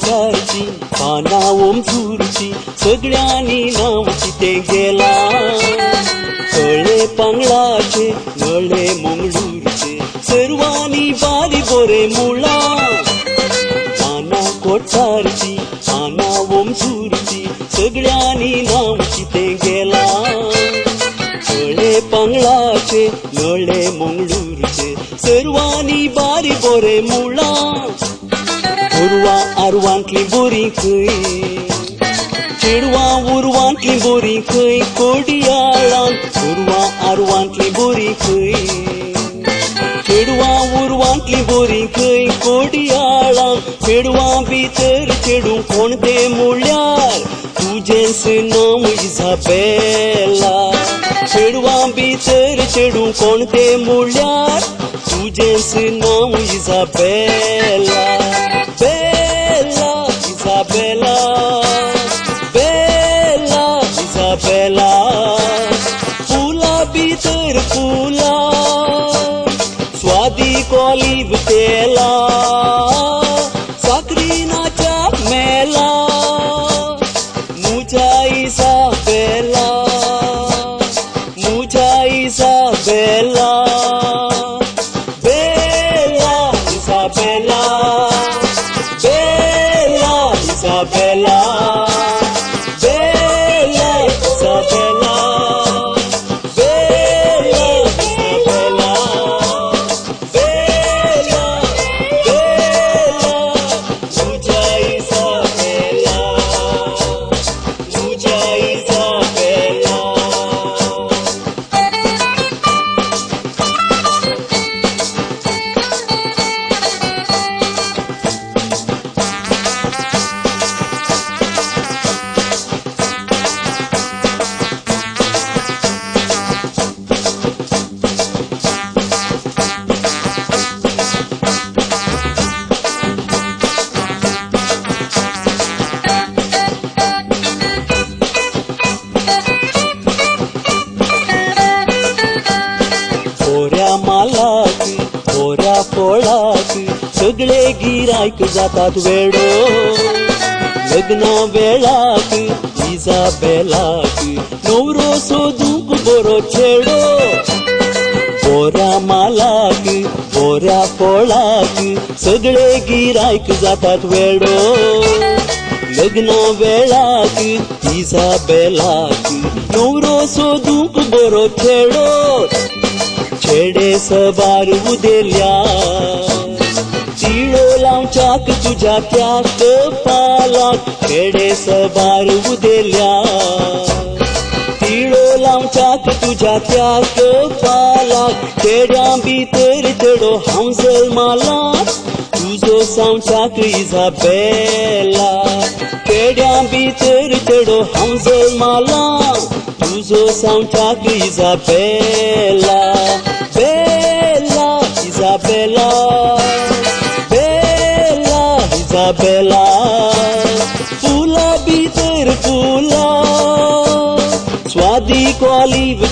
कोठारची पाना ओमजूरची सगळ्यांनी नावची ते गेला कळे पांगळाचे नळे मंगळूरचे सर्वांनी बारी बोरे मुळा पाना कोठारची पाना ओमजूरची सगळ्यांनी नावची ते गेला कळे पांगळाचे नळे मंगळूरचे सर्वांनी बारी बोरे मुळा उर्वा आरवांतली बोरी खंय चेडवा उर्वांतली बोरी खंय कोडियाळान उर्वा आरवांतली बोरी खंय चेडवा उर्वांतली बोरी खंय कोडियाळान चेडवा भितर चेडू कोण ते मुळ्यार तुजेंच नांव इजाबेला चेडवा भितर चेडू कोण ते मुळ्यार तुजेंच नांव Isabella Bella Isabella Bella Isabella फुला भितर फुला स्वादी कॉलिव तेला साकरीनाच्या मेला मुझा इसाबेला मुझा Isabella Bella Isabella Isabella, Bella Isabella, Bella Isabella, Bella, Bella, Mucha Isabella, Mucha Isabella. मालाक बोऱ्या पोळाक सगळे गिरायक जातात वेडो लग्ना वेळाक इजाबेलाक नवरो सोदूंक बरो चेडो बोऱ्या मालाक बोऱ्या पोळाक सगळे गिरायक जातात वेडो लग्ना वेळाक इजाबेलाक नवरो सोदूंक बरो चेडो छेडे सबार उदेल्या तिळो लावच्याक तुझ्या त्या कपालाक छेडे सबार उदेल्या तिळो लावच्याक तुझ्या त्या कपालाक चेड्या भितर चेडो हांव जल्माला तुजो सावच्याक इजाबेला चेड्या भितर चेडो हांव जल्माला तुजो सावच्याक Isabella Bella Isabella Bella Isabella फुला भितर फुला स्वादी कॉलिव